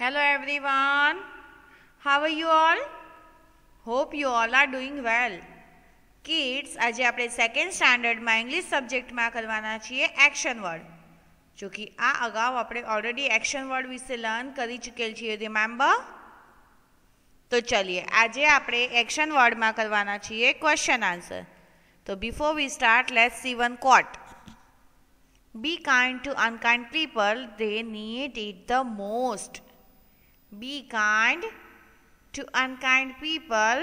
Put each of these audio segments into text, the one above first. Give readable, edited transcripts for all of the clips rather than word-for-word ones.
Hello everyone. How are you all? Hope you all are doing well. Kids, આજે આપણે second સ્ટાન્ડર્ડમાં English સબ્જેક્ટમાં કરવાના છીએ action word. જો કે આ અગાઉ આપણે ઓલરેડી એક્શન વર્ડ વિશે લર્ન કરી ચૂકેલ છીએ, રિમેમ્બર? તો ચલીએ આજે આપણે એક્શન વર્ડમાં કરવાના છીએ ક્વેશ્ચન આન્સર. તો before we start let's see one quote. Be kind to unkind people, they need it the most. Be kind to unkind people,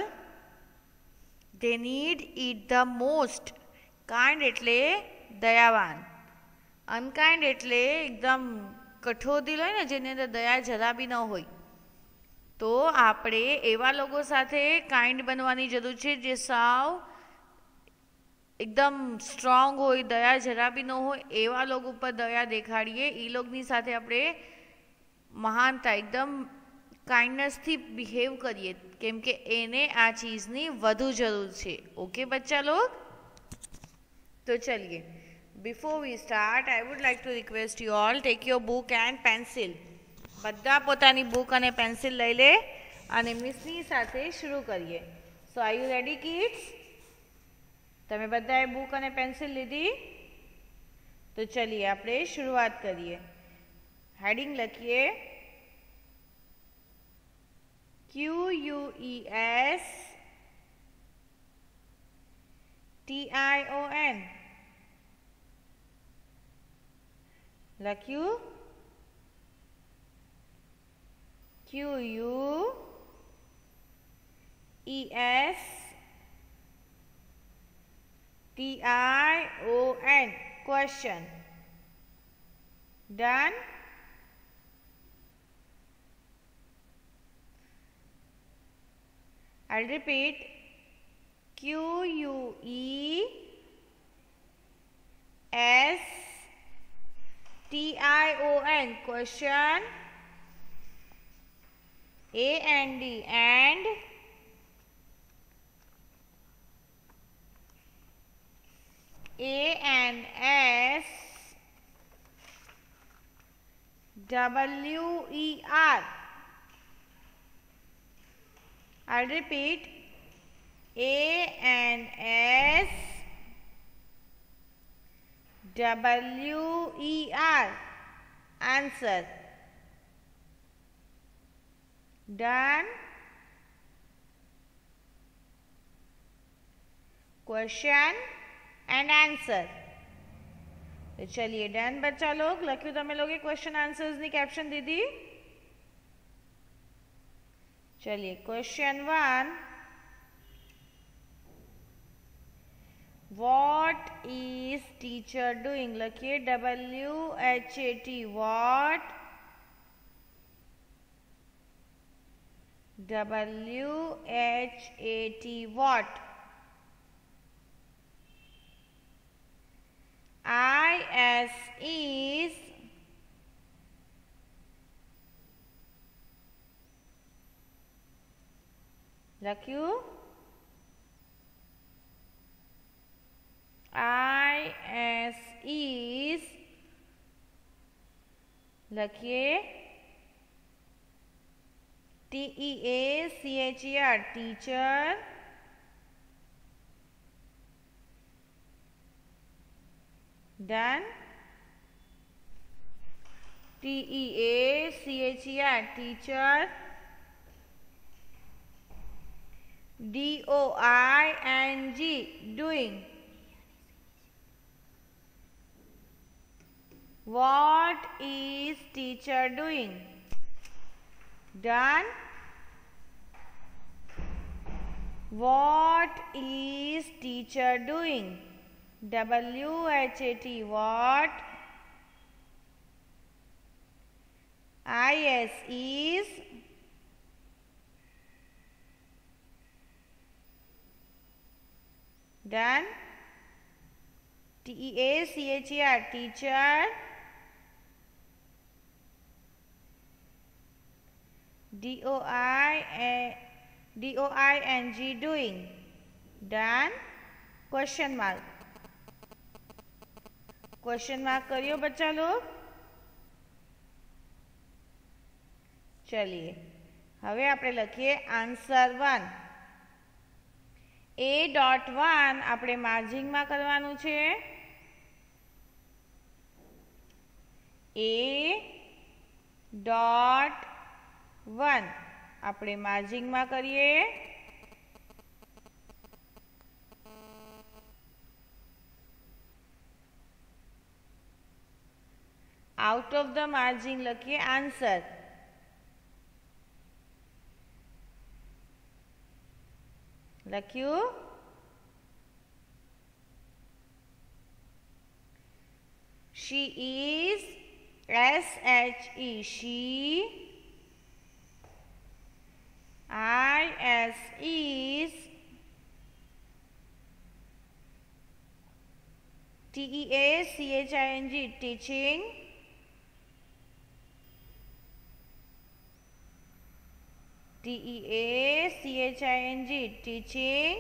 they need it the most. Kind એટલે દયાવાન, અનકાઇન્ડ એટલે એકદમ કઠોર દિલ હોય ને, જેની અંદર દયા જરા બી ન હોય. તો આપણે એવા લોકો સાથે કાઇન્ડ બનવાની જરૂર છે જે સાવ એકદમ સ્ટ્રોંગ હોય, દયા જરા બી ન હોય, એવા લોકો ઉપર દયા દેખાડીએ. એ લોકોની સાથે આપણે મહાનતા એકદમ કાઇન્ડનેસથી બિહેવ કરીએ, કેમ કે એને આ ચીઝની વધુ જરૂર છે. ઓકે બચ્ચા લોગ? તો ચલીએ, before we start I would like to request you all take your book and pencil. બધા પોતાની બુક અને પેન્સિલ લઈ લે અને મિસની સાથે શરૂ કરીએ. સો આર યુ રેડી કિડ્સ? તમે બધાએ બુક અને પેન્સિલ લીધી? તો ચલીએ આપણે શરૂઆત કરીએ. હેડિંગ લખીએ QUES TION. લખ્યું? QUES TION. Question. Done? I'll repeat. QUES TION. Question. AND and ANS WER. I'll repeat. ANS WER. Answer. Done? Question and answer. तो चलिए डन बच्चा लोग. लख्यू तमे लोगे क्वेश्चन आंसर्स नी कैप्शन दीदी? चलिए question 1. What is teacher doing? लखिए WHAT. What? WHAT. What? IS is લખ્યું? IS is લખીએ TEACHER. teacher. Done? TEACHER. teacher. DOING. doing. What is teacher doing? Done? What is teacher doing? WHAT. What? IS is done. TEACHER. teacher. DOING. doing. Done? Question mark. Question mark करियो बच्चा लोग. चलिए हवे आपणे लखीए answer 1 A.1 आपणे margin में करवानुं छे A.1 आपणे मार्जिंग में करिए आउट ऑफ द मार्जिन लखीए आंसर लख्यू she is SHE she IS is TEACHING teaching TEACHING teaching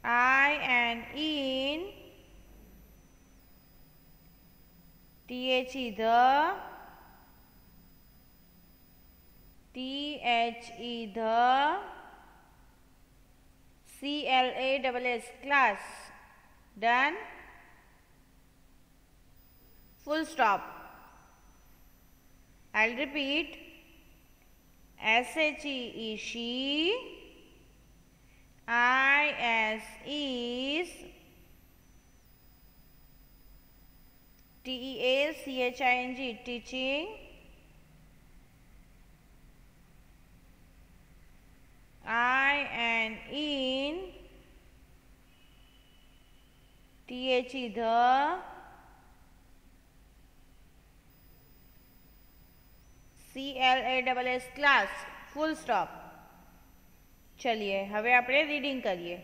IN THE the THE the CLASS class done full stop. I'll repeat SHE is she IS is TEACHING teaching IN THE the CLASS class full stop. चलिए हवे आपणे reading करिए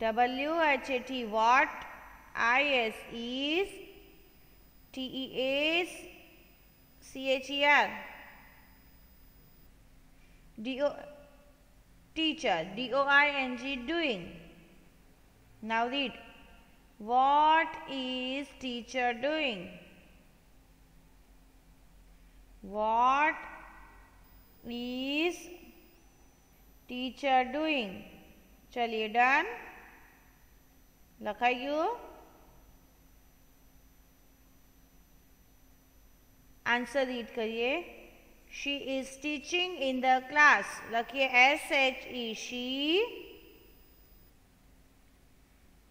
WHAT what IS is TEACHER teacher DOING doing. Now read what is teacher doing? What is teacher doing? चलिए done लखाई गयु answer read करिए she is teaching in the class लखिए SHE she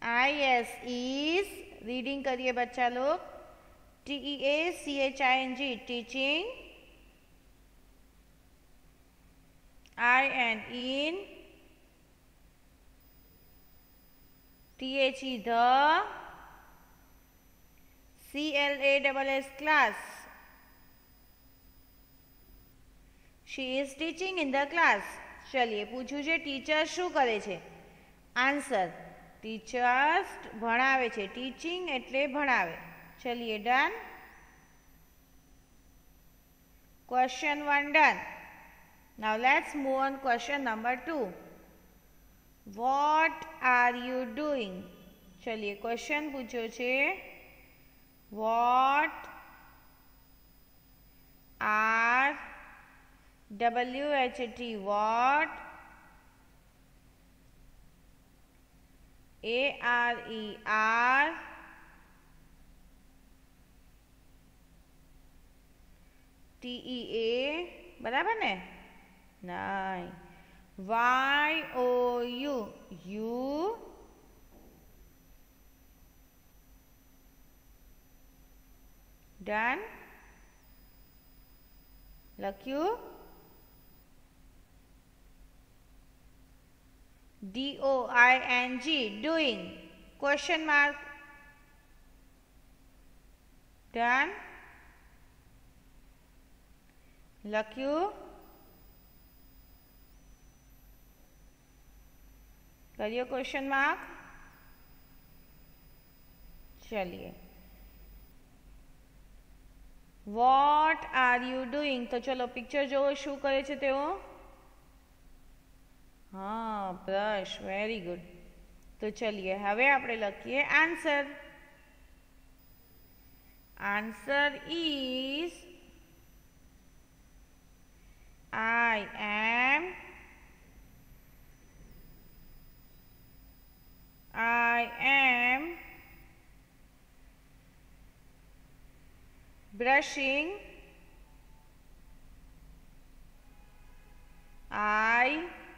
IS is reading करिए बच्चा लोग TEACHING teaching IN THE the CLASS class she is teaching in the class. चलिए पूछू छे teacher शू करे छे आंसर टीचर्स भणावे छे टीचिंग एटले भणावे. चलिए done question 1 done. Now let's move on question number 2. What are you doing? चलिए क्वेश्चन पूछो छे What are WHAT what ARER TEA बराबर ने नहीं YOU you डन लख्यू DOING doing question mark done लख्यू करियो क्वेश्चन मार्क. चलिए वॉट आर यू डूइंग तो चलो पिक्चर जो शू करे छे तेओ हाँ ब्रश वेरी गुड. तो चलिए हवे आपणे लखीए answer Answer is I am brushing. I am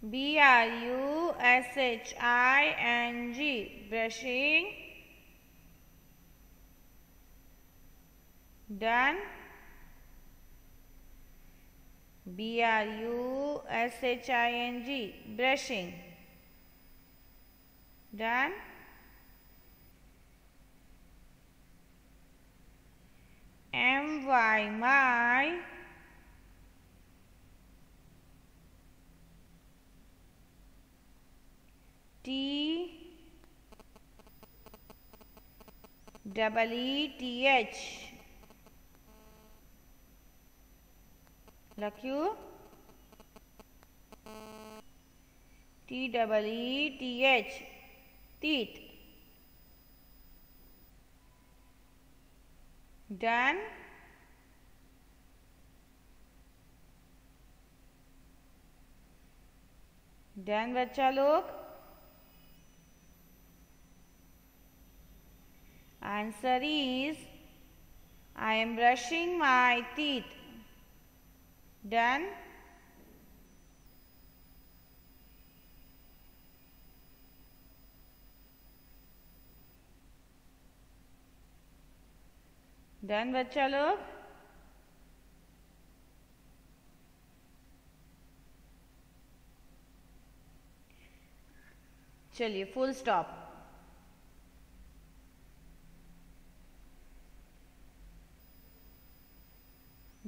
brushing, brushing. Done. brushing, brushing. Done. my, TEETH. લખ્યું TEETH, teeth. Done. Done बच्चा लोग. Answer is I am brushing my teeth. Done. Done बच्चा लोग. चलिए full stop.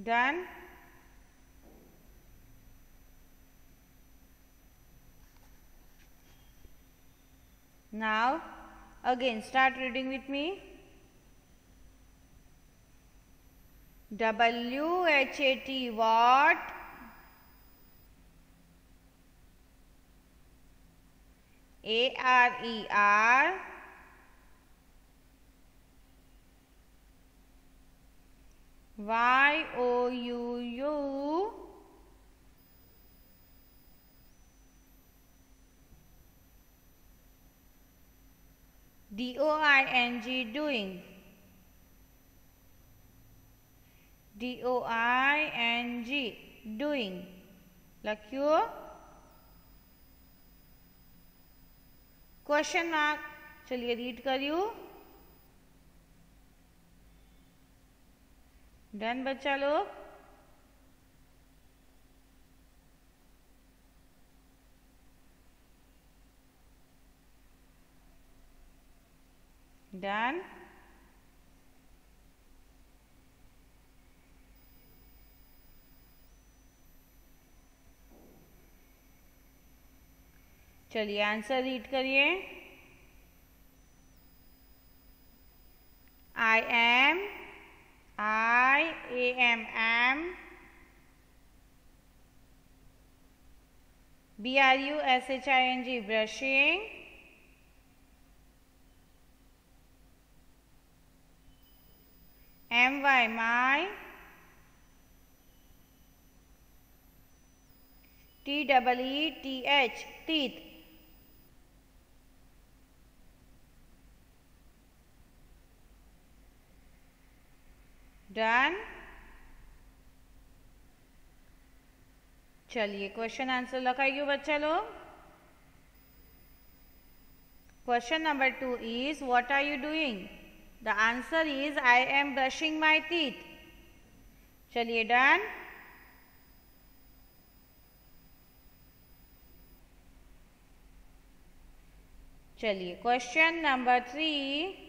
Done. Now again start reading with me. WHAT, what? ARER, YOUU, DOING, doing. DOING, doing. લખ્યું. Question mark. चलिए read करियो. Done बच्चा लोग. डन. चलिए answer read करिए. I am BRUSHING, brushing. my, TEETH, teeth. Done. चलिए question answer लगाइए बच्चा लोग. Question number 2 is what are you doing? The answer is I am brushing my teeth. चलिए डन. चलिए question number 3.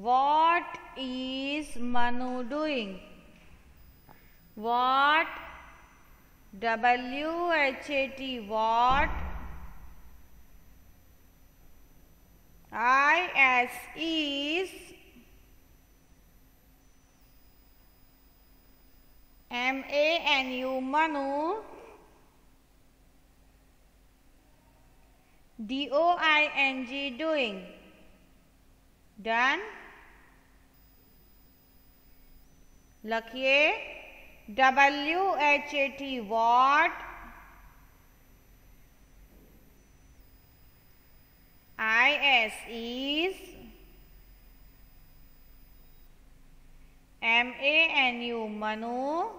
What is Manu doing? What? WHAT, what? IS is MANU Manu, DOING doing. Done. लखिए WHAT what, IS is, MANU Manu,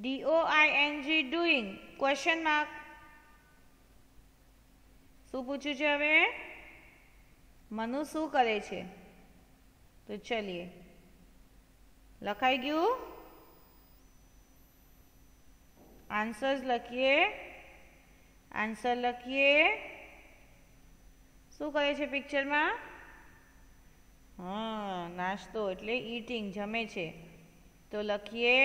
DOING doing. Question mark શું પૂછ્યું છે હવે? મનુ શું કરે છે? તો ચલીએ લખાઈ ગયું. આન્સર્સ લખીએ. આન્સર લખીએ. શું કરે છે પિક્ચરમાં? હા, નાસ્તો એટલે ઈટિંગ, જમે છે. તો લખીએ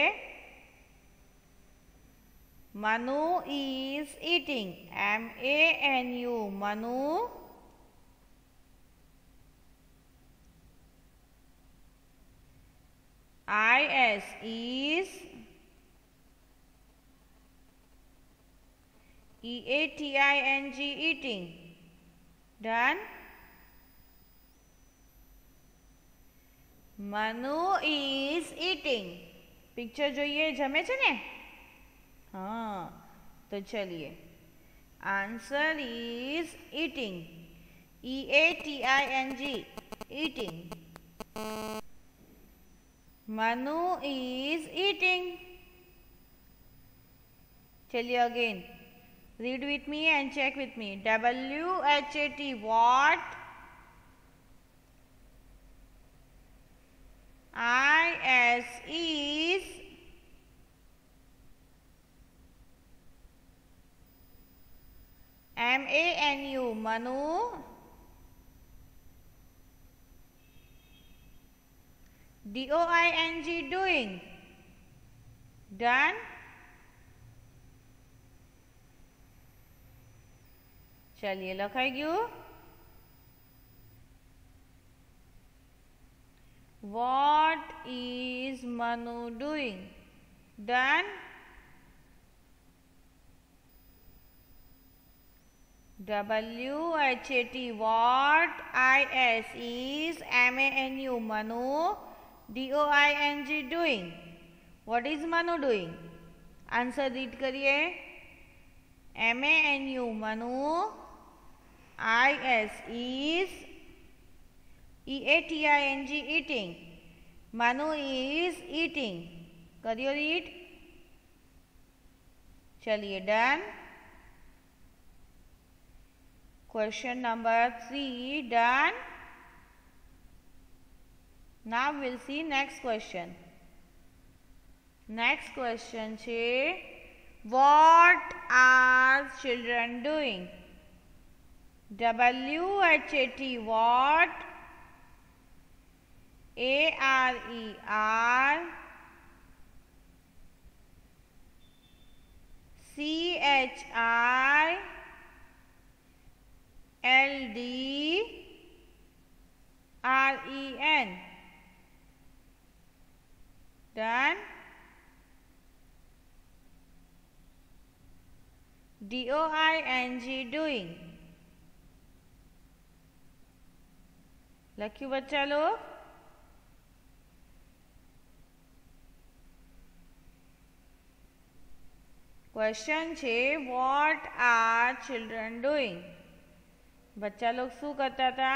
Manu is eating. MANU Manu. IS is, EATING eating. Done. Manu is eating. Picture જોઈએ જમે છે ને? हाँ, तो चलिए answer is eating. EATING eating. Manu is eating. चलिए again read with me and check with me. WHAT what, IS is, MANU Manu, DOING doing. Done. चलिए लखाई गયું. What is Manu doing? Done. WHAT what, IS is, MANU Manu, DOING doing. What is Manu doing? Answer read करिए. MANU Manu, IS is, EATING eating. Manu is eating. करियो read. चलिए done. Question number 3 done. Now we'll see next question. Next question છે what are children doing? WHAT what, ARER, CHI LDREN. Done. DOING doing. લખ્યું બચ્ચા log? Question છે what are children doing? बच्चा लोग शू करता था?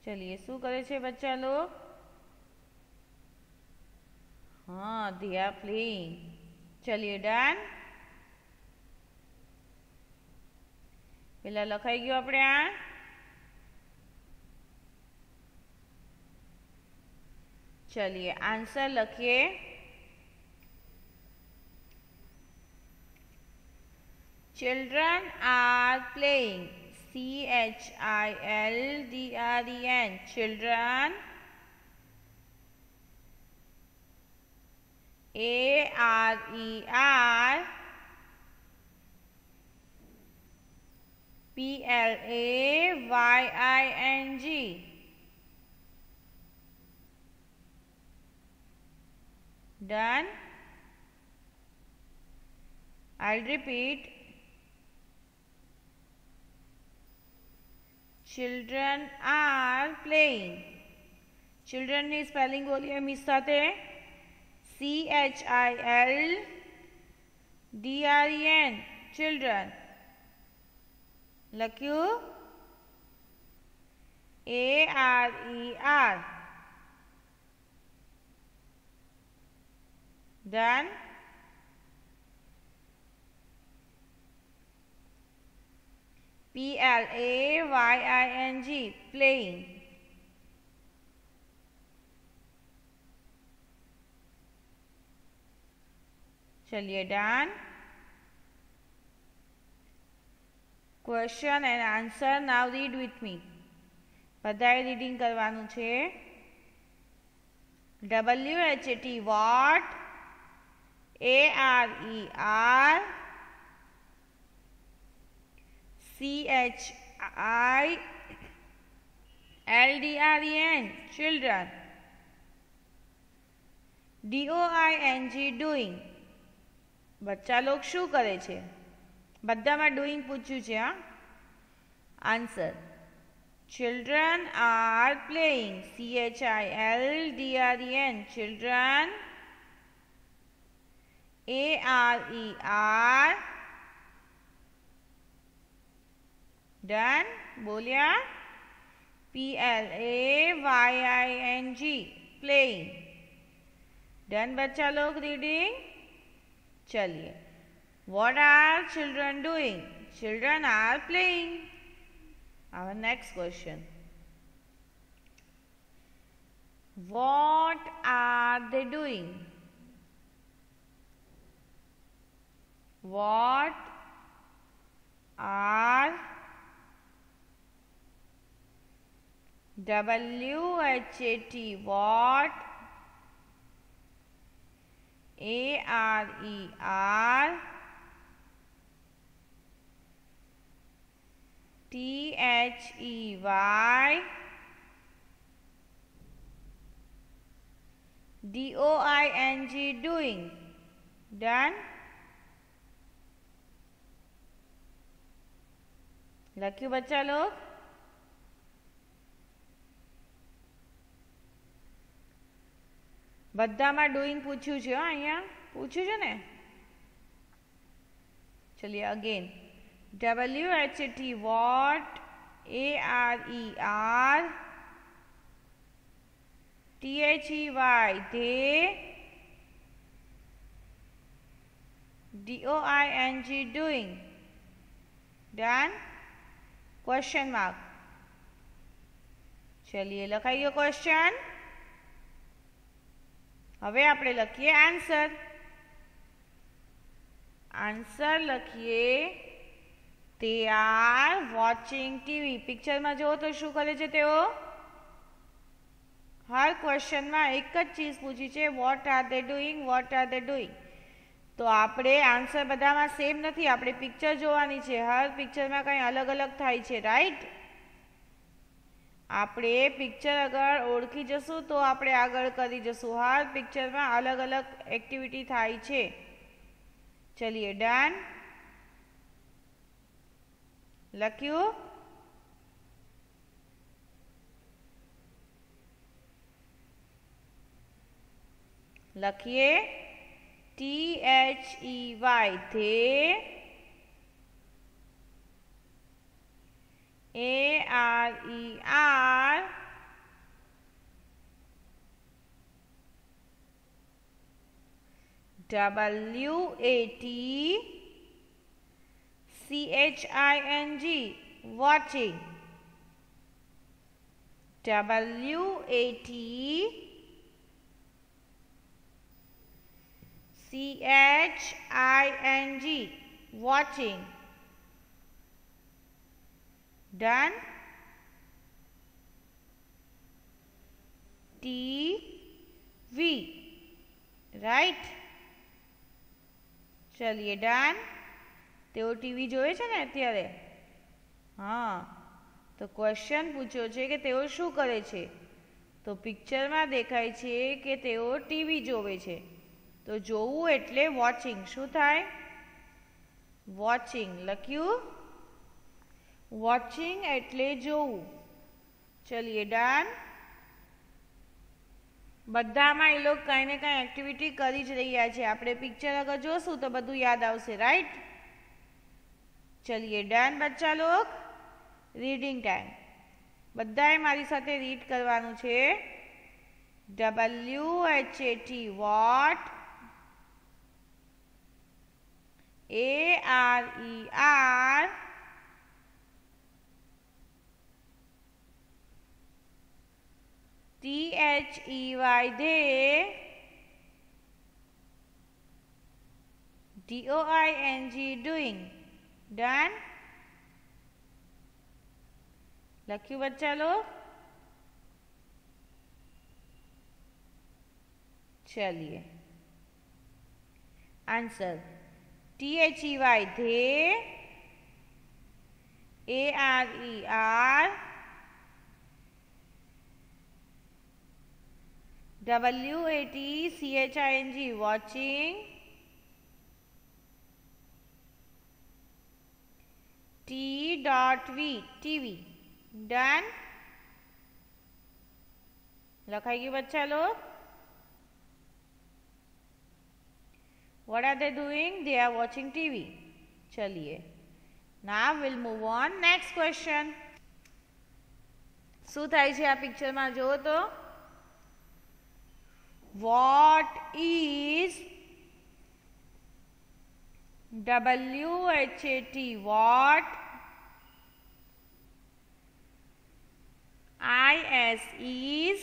चलिए शू करे छे बच्चा लोग? हाँ, they are playing. चलिए डन. પેલા લખાઈ ગયું આપણે આ. चलिए answer लखिए. Children are playing. CHILDREN. Children. ARER. PLAYING. Done. I'll repeat. Children are playing. Children ની સ્પેલિંગ બોલીએ મિસ સાથે. CHILDREN. Children. લખ્યું. ARER. Done. PLAYING. Playing. चलिए done. Question and answer now read with me. बधाए reading करवानुं छे. WHAT what. ARER. CHILDREN. Children. DOING. Doing. बच्चा लोग शू करे छे. बधा में डूइंग पूछ्यु छे. हाँ answer. Children are playing. CHILDREN. Children. ARER. Done. बोलिया. PLAYING. प्लेइंग. डन बच्चा लोग रीडिंग. चलिए. What are children doing? Children are playing. Our next question. What are they doing? What are WHAT what ARER THEY DOING doing. Done. लख्यू बच्चा लोग. बधा में doing पूछ्यु छे. अहींया पूछ्यु छे ने. चलिए again. WHAT what ARER THEY they DOING doing. Done. Question mark. चलिए लखाइए क्वेश्चन. हवे आपणे लखीए आंसर. आंसर लखीए. They are watching TV. Picture में जो तो शू करे छे तेओ. हर क्वेश्चन में एक ज चीज पूछी छे. What are they doing? What are they doing? तो आपणे आंसर बधा में सेम नहीं. आपणे पिक्चर जोवानी छे. हर पिक्चर में कई अलग अलग थाय छे. राइट. आपणे पिक्चर अगर ओळखी जशुं तो आपणे आगळ करी जशुं. हर पिक्चर में अलग अलग एक्टिविटी थाय छे. चलिए done. लख्यू. लखिए. THEY they ARER WAT CHING watching. WAT CHING watching. Done. TV right. चलिए डन. तेओ टीवी जोए छे ने अत्यारे. हाँ तो क्वेश्चन पूछ्यो छे के तेओ शू करे छे. तो पिक्चर में देखाय छे के तेओ टीवी जोवे छे. તો જોવું એટલે વોચિંગ. શું થાય? વોચિંગ લખ્યું. વોચિંગ એટલે જોવું. ચલીએ ડન. બધામાં એ લોકો કંઈ ને કંઈ એક્ટિવિટી કરી જ રહ્યા છે. આપણે પિક્ચર અગર જોશું તો બધું યાદ આવશે, રાઈટ? ચલીએ ડન બચ્ચા લોગ. Reading time. બધાએ મારી સાથે રીડ કરવાનું છે. WHAT what, ARER THEY they, DOING doing. Done. લખ્યું બચ્ચા લોગ? चलिए answer THEY they, ARER WATCHING watching, T.V TV. Done. लखाएगी बच्चा लोग? What are they doing? They are watching TV. चलिए. Now we'll move on. Next question. શું થાય છે આ પિક્ચરમાં જુઓ તો? What is WHAT what? IS is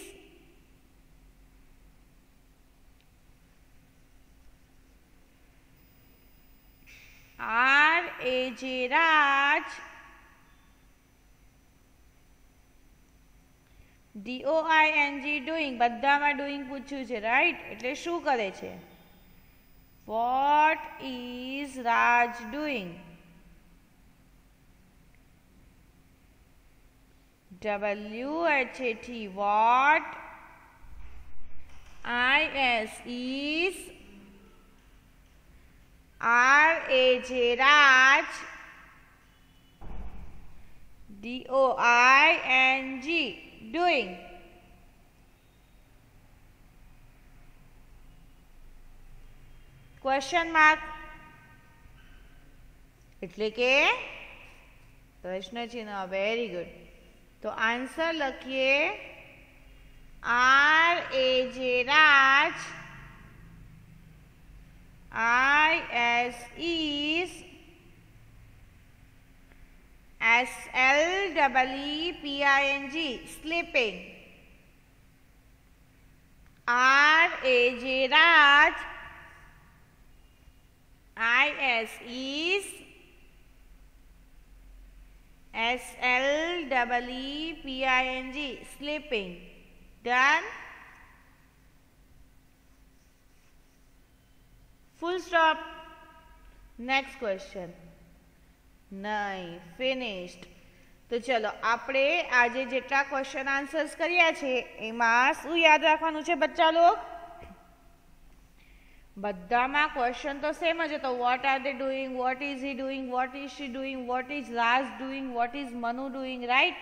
RAJ Raj, DOING doing. બધામાં doing પૂછ્યું છે, રાઈટ? એટલે શું કરે છે? What is Raj doing? WHAT what? IS is RAJ Raj, DOING doing. Question mark એટલે કે પ્રશ્ન ચિહ્ન. Very good. તો આન્સર લખીએ RAJ Raj, IS is SLEEPING sleeping. RAJ Raj, IS is SLEEPING sleeping. Done. Full stop. Next question. નહીં, finished. તો ચલો આપણે આજે જેટલા ક્વેશ્ચન આન્સર્સ કર્યા છે એમાં શું યાદ રાખવાનું છે બચ્ચા લોગ? બધામાં ક્વેશ્ચન તો સેમ જ હતો. What are they doing, what is he doing, what is she doing, what is Raj doing, what is Manu doing, right?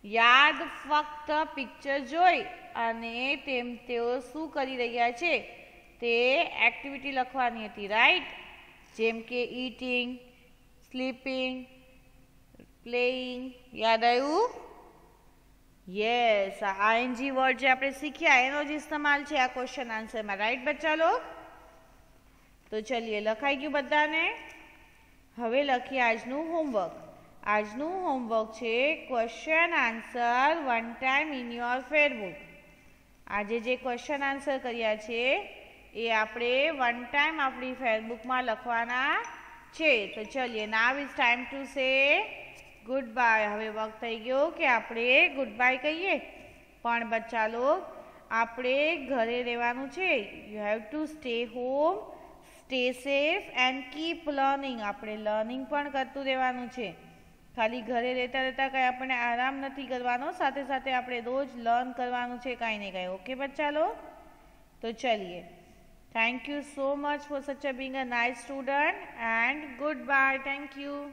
યાદ ફક્ત પિક્ચર જોઈ અને તેઓ શું કરી રહ્યા છે તે એક્ટિવિટી લખવાની હતી, રાઈટ? જેમ કે ઈટિંગ, સ્લીપિંગ, પ્લેઇંગ. યાદ આવ્યું? યસ. આ આઈએનજી વર્ડ જે આપણે શીખ્યા એનો જ ઇસ્તેમાલ છે આ ક્વેશ્ચન આન્સરમાં, રાઈટ બચ્ચા લોગ? તો ચલીએ, લખાઈ ગયું બધાને? હવે લખીએ આજનું હોમવર્ક. આજનું હોમવર્ક છે question answer one time in your fair book. આજે જે ક્વેશ્ચન આન્સર કર્યા છે એ આપણે વન ટાઈમ આપણી ફેરબુકમાં લખવાના છે. તો ચલીએ, now is time to say goodbye. હવે વખત થઈ ગયો કે આપણે ગુડ બાય કહીએ. પણ બચ્ચા લોગ આપણે ઘરે રહેવાનું છે. You have to stay home, stay safe and keep learning. આપણે લર્નિંગ પણ કરતું રહેવાનું છે. ખાલી ઘરે રહેતા રહેતા કંઈ આપણે આરામ નથી કરવાનો, સાથે સાથે આપણે રોજ લર્ન કરવાનું છે કાંઈ ને કાંઈ. ઓકે બચ્ચા લોગ? તો ચલીએ. Thank you so much for being a nice student, and goodbye. Thank you.